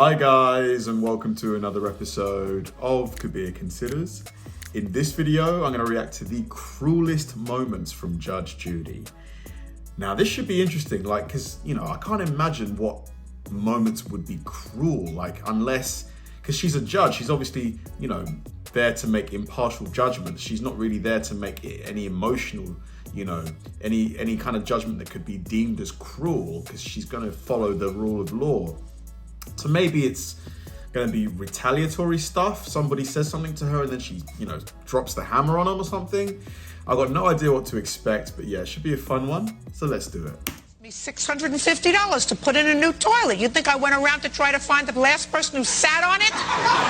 Hi guys, and welcome to another episode of Kabir Considers. In this video, I'm going to react to the cruelest moments from Judge Judy. Now, this should be interesting, because, I can't imagine what moments would be cruel, unless, because she's a judge, she's obviously, there to make impartial judgments. She's not really there to make any emotional, any kind of judgment that could be deemed as cruel, because she's going to follow the rule of law. So maybe it's going to be retaliatory stuff. Somebody says something to her and then she, drops the hammer on them or something. I've got no idea what to expect, but yeah, it should be a fun one. So let's do it. $650 to put in a new toilet. You think I went around to try to find the last person who sat on it?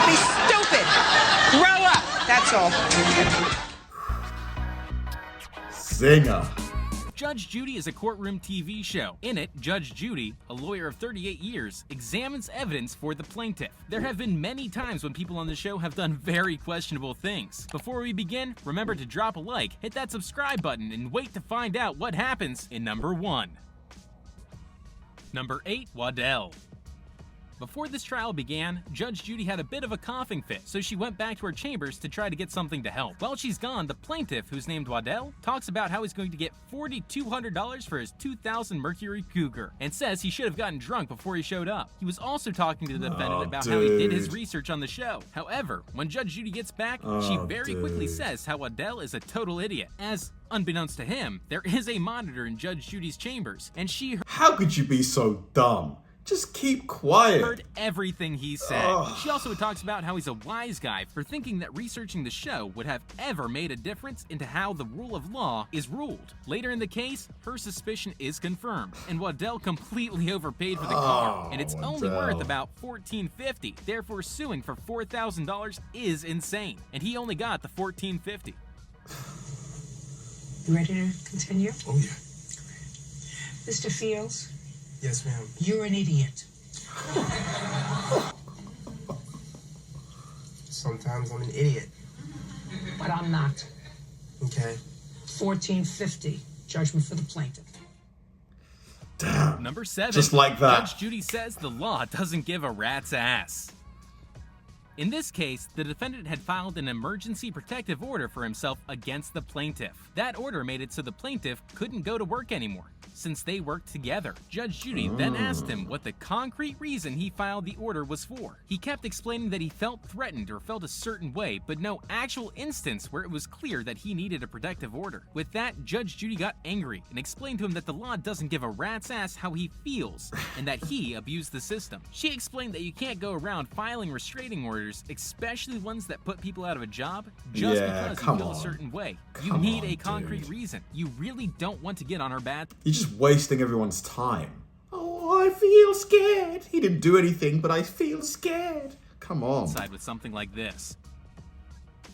Be stupid. Grow up. That's all. Zinger. Judge Judy is a courtroom TV show. In it, Judge Judy, a lawyer of 38 years, examines evidence for the plaintiff. There have been many times when people on the show have done very questionable things. Before we begin, remember to drop a like, hit that subscribe button, and wait to find out what happens in number 1. Number 8, WADDEL. Before this trial began, Judge Judy had a bit of a coughing fit, so she went back to her chambers to try to get something to help. While she's gone, the plaintiff, who's named WADDEL, talks about how he's going to get $4,200 for his 2000 Mercury Cougar, and says he should have gotten drunk before he showed up. He was also talking to the defendant about how he did his research on the show. However, when Judge Judy gets back, she very quickly says how WADDEL is a total idiot, as unbeknownst to him, there is a monitor in Judge Judy's chambers, and she How could you be so dumb? Just keep quiet. Heard everything he said. She also talks about how he's a wise guy for thinking that researching the show would have ever made a difference into how the rule of law is ruled. Later in the case, her suspicion is confirmed, and WADDEL completely overpaid for the car, and it's only worth about $1,450. Therefore, suing for $4,000 is insane, and he only got the $1,450. You ready to continue? Oh, yeah. Mr. Fields? Yes, ma'am. You're an idiot. Sometimes I'm an idiot. But I'm not. Okay. $1,450. Judgment for the plaintiff. Damn. Number 7. Just like that. Judge Judy says the law doesn't give a rat's ass. In this case, the defendant had filed an emergency protective order for himself against the plaintiff. That order made it so the plaintiff couldn't go to work anymore, since they worked together. Judge Judy then asked him what the concrete reason he filed the order was for. He kept explaining that he felt threatened or felt a certain way, but no actual instance where it was clear that he needed a protective order. With that, Judge Judy got angry and explained to him that the law doesn't give a rat's ass how he feels, and that he abused the system. She explained that you can't go around filing restraining orders, especially ones that put people out of a job, just because you feel a certain way. You need a concrete reason. You really don't want to get on her bad. You're just wasting everyone's time. Oh, I feel scared. He didn't do anything, but I feel scared. Come on. Side with something like this.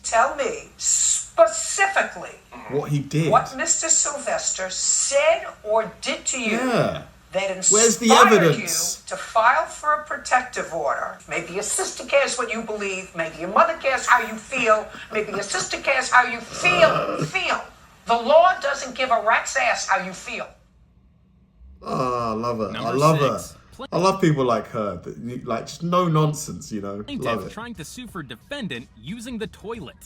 Tell me specifically What he did. what Mr. Sylvester said or did to you Yeah. that Where's the inspired you evidence? to file for a protective order. Maybe your sister cares what you believe. Maybe your mother cares how you feel. Maybe your sister cares how you feel. The law doesn't give a rat's ass how you feel. Oh, I love her. Number I love 6. her. I love people like her. Just no nonsense, Love Plaintiff it. trying to sue for defendant using the toilet.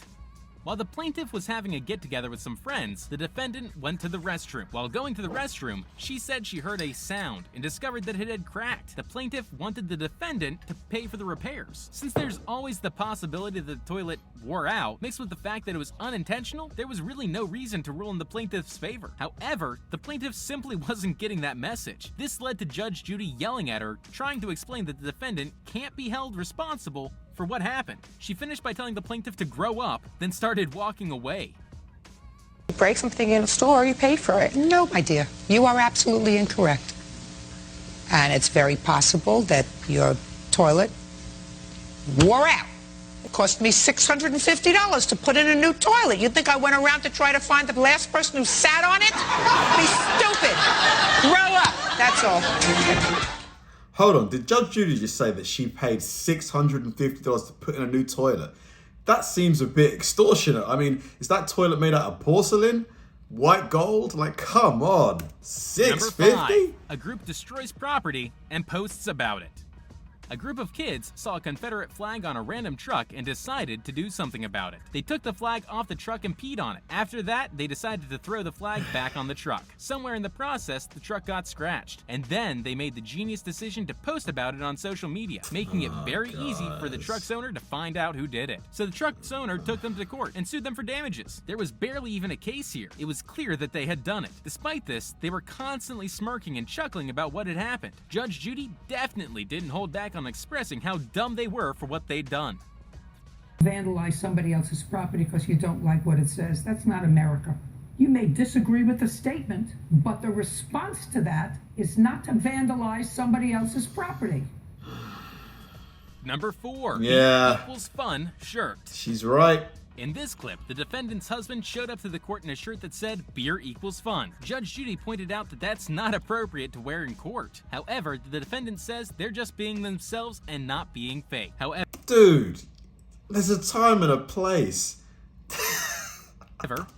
While the plaintiff was having a get-together with some friends, the defendant went to the restroom. While going to the restroom, she said she heard a sound and discovered that it had cracked. The plaintiff wanted the defendant to pay for the repairs. Since there's always the possibility that the toilet wore out, mixed with the fact that it was unintentional, there was really no reason to rule in the plaintiff's favor. However, the plaintiff simply wasn't getting that message. This led to Judge Judy yelling at her, trying to explain that the defendant can't be held responsible for what happened. She finished by telling the plaintiff to grow up, then started walking away. You break something in a store, you pay for it. No, my dear, you are absolutely incorrect. And it's very possible that your toilet wore out. It cost me $650 to put in a new toilet. You think I went around to try to find the last person who sat on it? Be stupid. Grow up. That's all. Hold on, did Judge Judy just say that she paid $650 to put in a new toilet? That seems a bit extortionate. I mean, is that toilet made out of porcelain? White gold? Come on. $650? Number 5. A group destroys property and posts about it. A group of kids saw a Confederate flag on a random truck and decided to do something about it. They took the flag off the truck and peed on it. After that, they decided to throw the flag back on the truck. Somewhere in the process, the truck got scratched. And then they made the genius decision to post about it on social media, making it very easy for the truck's owner to find out who did it. So the truck's owner took them to court and sued them for damages. There was barely even a case here. It was clear that they had done it. Despite this, they were constantly smirking and chuckling about what had happened. Judge Judy definitely didn't hold back on expressing how dumb they were for what they'd done. Vandalize somebody else's property because you don't like what it says. That's not America. You may disagree with the statement, but the response to that is not to vandalize somebody else's property. Number 4. Yeah. Equals fun shirt. She's right. In this clip, the defendant's husband showed up to the court in a shirt that said, "Beer equals fun." Judge Judy pointed out that that's not appropriate to wear in court. However, the defendant says they're just being themselves and not being fake. However, Dude, there's a time and a place.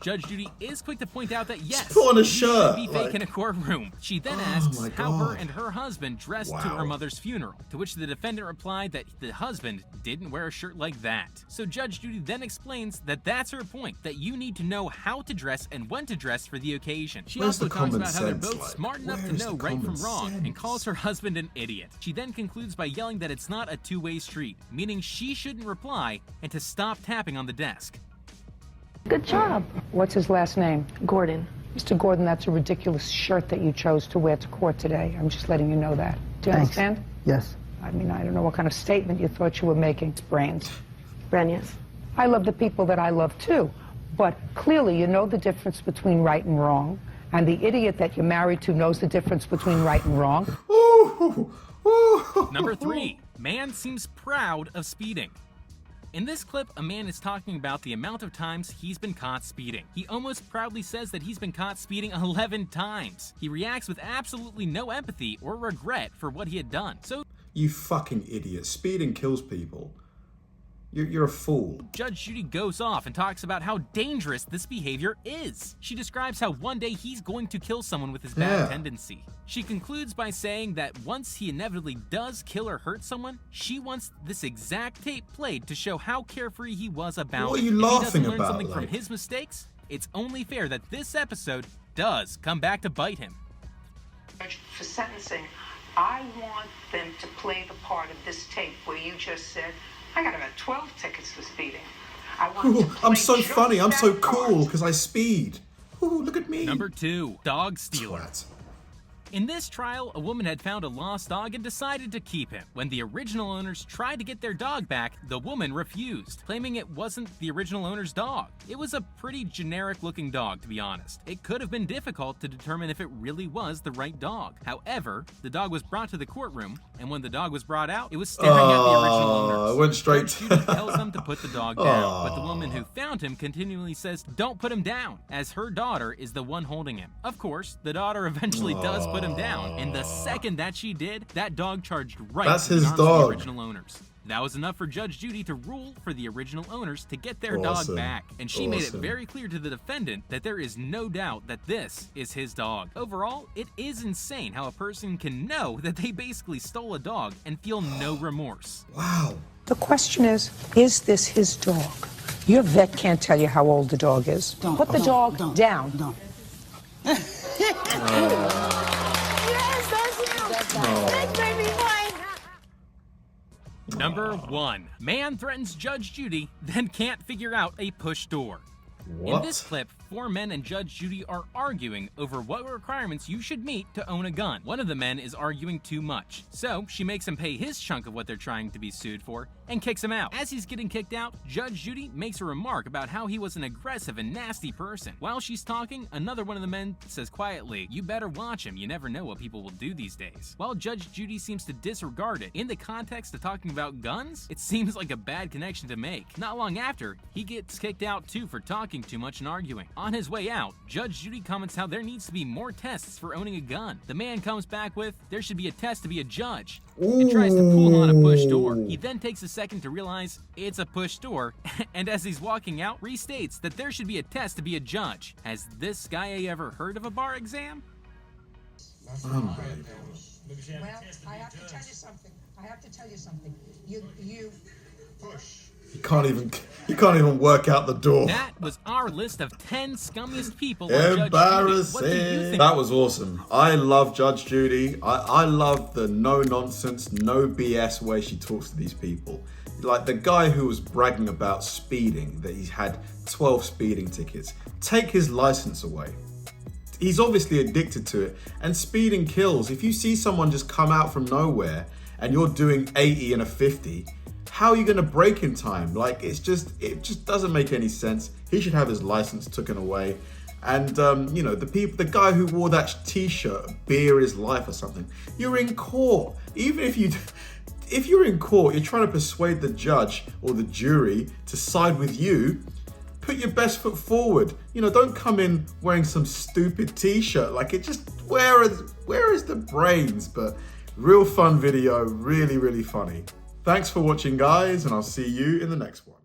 Judge Judy is quick to point out that yes, put on a you shirt, should be fake like- in a courtroom. She then Oh asks my how her God. and her husband dressed to Wow. her mother's funeral, to which the defendant replied that the husband didn't wear a shirt like that. So Judge Judy then explains that that's her point, that you need to know how to dress and when to dress for the occasion. She Where's also the talks common about how they're sense, both like? smart enough to Where's know the right from common wrong and sense? calls her husband an idiot. She then concludes by yelling that it's not a two-way street, meaning she shouldn't reply and to stop tapping on the desk. Good job. What's his last name? Gordon. Mr. Gordon, that's a ridiculous shirt that you chose to wear to court today. I'm just letting you know that. Do you Thanks. understand? Yes. I mean, I don't know what kind of statement you thought you were making. It's brains. Bran, yes. I love the people that I love too, but clearly you know the difference between right and wrong, and the idiot that you're married to knows the difference between right and wrong. Ooh, ooh. Number 3. Man seems proud of speeding. In this clip, a man is talking about the amount of times he's been caught speeding. He almost proudly says that he's been caught speeding 11 times. He reacts with absolutely no empathy or regret for what he had done. So You fucking idiot. Speeding kills people. You're a fool. Judge Judy goes off and talks about how dangerous this behavior is. She describes how one day he's going to kill someone with his bad Yeah. tendency. She concludes by saying that once he inevitably does kill or hurt someone, she wants this exact tape played to show how carefree he was about What it. are you If he laughing doesn't learn about, something from like? his mistakes, it's only fair that this episode does come back to bite him. For sentencing, I want them to play the part of this tape where you just said, I got about 12 tickets for speeding. I want them to play I'm so just funny. I'm so that cool part. because I speed. Ooh, look at me. Number 2, dog stealer. Twat. In this trial, a woman had found a lost dog and decided to keep him. When the original owners tried to get their dog back, the woman refused, claiming it wasn't the original owner's dog. It was a pretty generic-looking dog, to be honest. It could have been difficult to determine if it really was the right dog. However, the dog was brought to the courtroom, and when the dog was brought out, it was staring at the original owners. It went straight Judge Judy tells them to put the dog down, but the woman who found him continually says, "Don't put him down," as her daughter is the one holding him. Of course, the daughter eventually does put him down, and the second that she did, that dog charged right That's to the his arms of the dog. original owners. That was enough for Judge Judy to rule for the original owners to get their Awesome. dog back, and she made it Awesome. very clear to the defendant that there is no doubt that this is his dog. Overall, it is insane how a person can know that they basically stole a dog and feel no remorse. Wow. The question is this his dog? Your vet can't tell you how old the dog is. Put the dog down. Don't. Number 1. Man threatens Judge Judy, then can't figure out a push door. What? In this clip, 4 men and Judge Judy are arguing over what requirements you should meet to own a gun. One of the men is arguing too much, so she makes him pay his chunk of what they're trying to be sued for and kicks him out. As he's getting kicked out, Judge Judy makes a remark about how he was an aggressive and nasty person. While she's talking, another one of the men says quietly, "You better watch him, you never know what people will do these days." While Judge Judy seems to disregard it, in the context of talking about guns, it seems like a bad connection to make. Not long after, he gets kicked out too for talking too much and arguing. On his way out, Judge Judy comments how there needs to be more tests for owning a gun. The man comes back with, "There should be a test to be a judge," and tries to pull on a push door. He then takes a second to realize it's a push door, and as he's walking out, restates that there should be a test to be a judge. Has this guy ever heard of a bar exam? Well, I have to tell you something. I have to tell you something. You Push. You can't even work out the door. That was our list of 10 scummiest people on Judge Judy. Embarrassing. What do you think? That was awesome. I love Judge Judy. I love the no nonsense, no BS way she talks to these people. Like the guy who was bragging about speeding, that he's had 12 speeding tickets. Take his license away. He's obviously addicted to it, and speeding kills. If you see someone just come out from nowhere and you're doing 80 and a 50, how are you going to brake in time? Like, it just doesn't make any sense. He should have his license taken away. And you know, the guy who wore that t-shirt, beer is life or something, you're in court. Even if you're in court, you're trying to persuade the judge or the jury to side with you. Put your best foot forward. You know, don't come in wearing some stupid t-shirt. Like, it just, where is the brains? But real fun video, really, really funny. Thanks for watching, guys, and I'll see you in the next one.